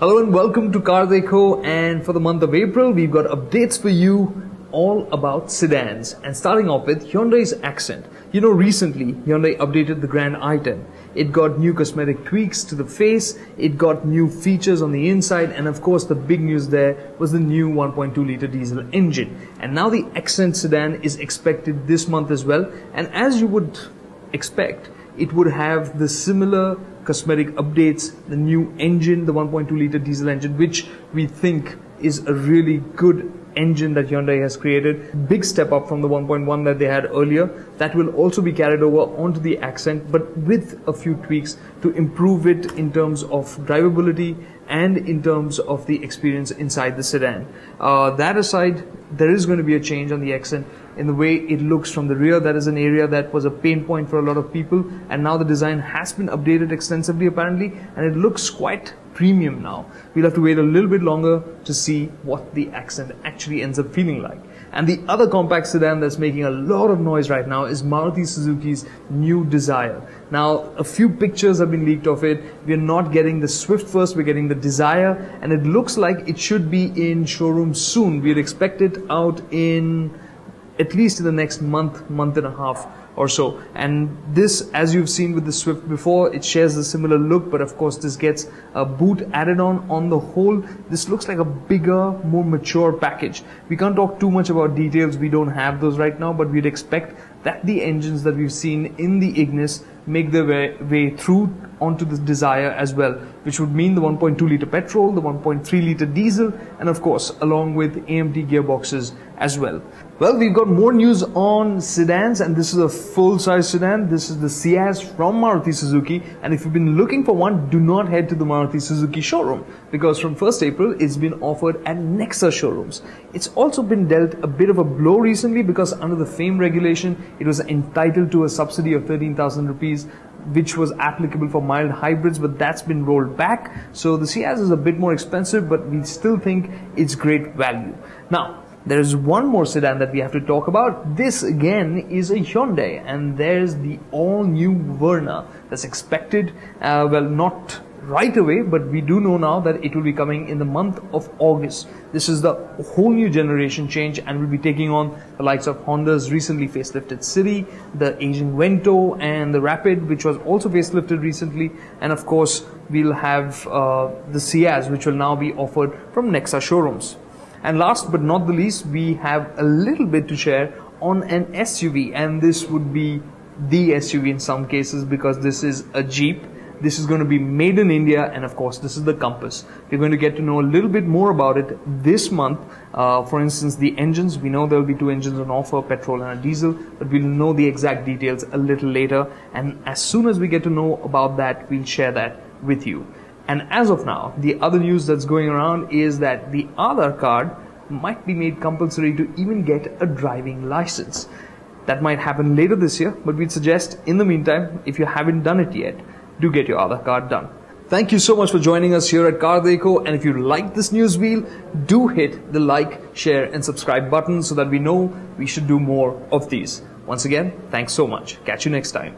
Hello and welcome to CarDekho, and for the month of April we've got updates for you all about sedans, and starting off with Hyundai's Xcent. You know, recently Hyundai updated the Grand i10. It got new cosmetic tweaks to the face, it got new features on the inside, and of course the big news there was the new 1.2 litre diesel engine. And now the Xcent sedan is expected this month as well, and as you would expect, it would have the similar cosmetic updates, the new engine, the 1.2 litre diesel engine, which we think is a really good engine that Hyundai has created. Big step up from the 1.1 that they had earlier. That will also be carried over onto the Xcent, but with a few tweaks to improve it in terms of drivability and in terms of the experience inside the sedan. That aside, there is going to be a change on the Xcent in the way it looks from the rear. That is an area that was a pain point for a lot of people, and now the design has been updated extensively apparently, and it looks quite premium now. We'll have to wait a little bit longer to see what the Xcent actually ends up feeling like. And the other compact sedan that's making a lot of noise right now is Maruti Suzuki's new Desire. Now, a few pictures have been leaked of it. We're not getting the Swift first, we're getting the Desire, and it looks like it should be in showrooms soon. We'd expect it out in at least in the next month and a half or so. And this, as you've seen with the Swift before, it shares a similar look, but of course this gets a boot added on the whole. This looks like a bigger, more mature package. We can't talk too much about details, we don't have those right now, but we'd expect that the engines that we've seen in the Ignis make their way through onto the Desire as well, which would mean the 1.2 litre petrol, the 1.3 litre diesel, and of course along with AMT gearboxes as well. Well, we've got more news on sedans, and this is a full-size sedan. This is the Ciaz from Maruti Suzuki, and if you've been looking for one, do not head to the Maruti Suzuki showroom, because from 1st April it's been offered at Nexa showrooms. It's also been dealt a bit of a blow recently because under the FAME regulation it was entitled to a subsidy of 13,000 rupees, which was applicable for mild hybrids, but that's been rolled back. So the Ciaz is a bit more expensive, but we still think it's great value. Now, there is one more sedan that we have to talk about. This again is a Hyundai, and there's the all-new Verna that's expected, well, not right away, but we do know now that it will be coming in the month of August. This is the whole new generation change, and will be taking on the likes of Honda's recently facelifted City, the Asian Vento, and the Rapid, which was also facelifted recently, and of course we'll have the Ciaz, which will now be offered from Nexa showrooms. And last but not the least, we have a little bit to share on an SUV, and this would be the SUV in some cases because this is a Jeep. This is going to be made in India, and of course this is the Compass. We're going to get to know a little bit more about it this month. For instance, the engines, we know there will be 2 engines on offer, petrol and a diesel, but we'll know the exact details a little later, and as soon as we get to know about that, we'll share that with you. And as of now, the other news that's going around is that the Aadhaar card might be made compulsory to even get a driving license. That might happen later this year, but we'd suggest in the meantime, if you haven't done it yet, do get your Aadhaar card done. Thank you so much for joining us here at CarDekho, and if you like this news wheel, do hit the like, share and subscribe button so that we know we should do more of these. Once again, thanks so much. Catch you next time.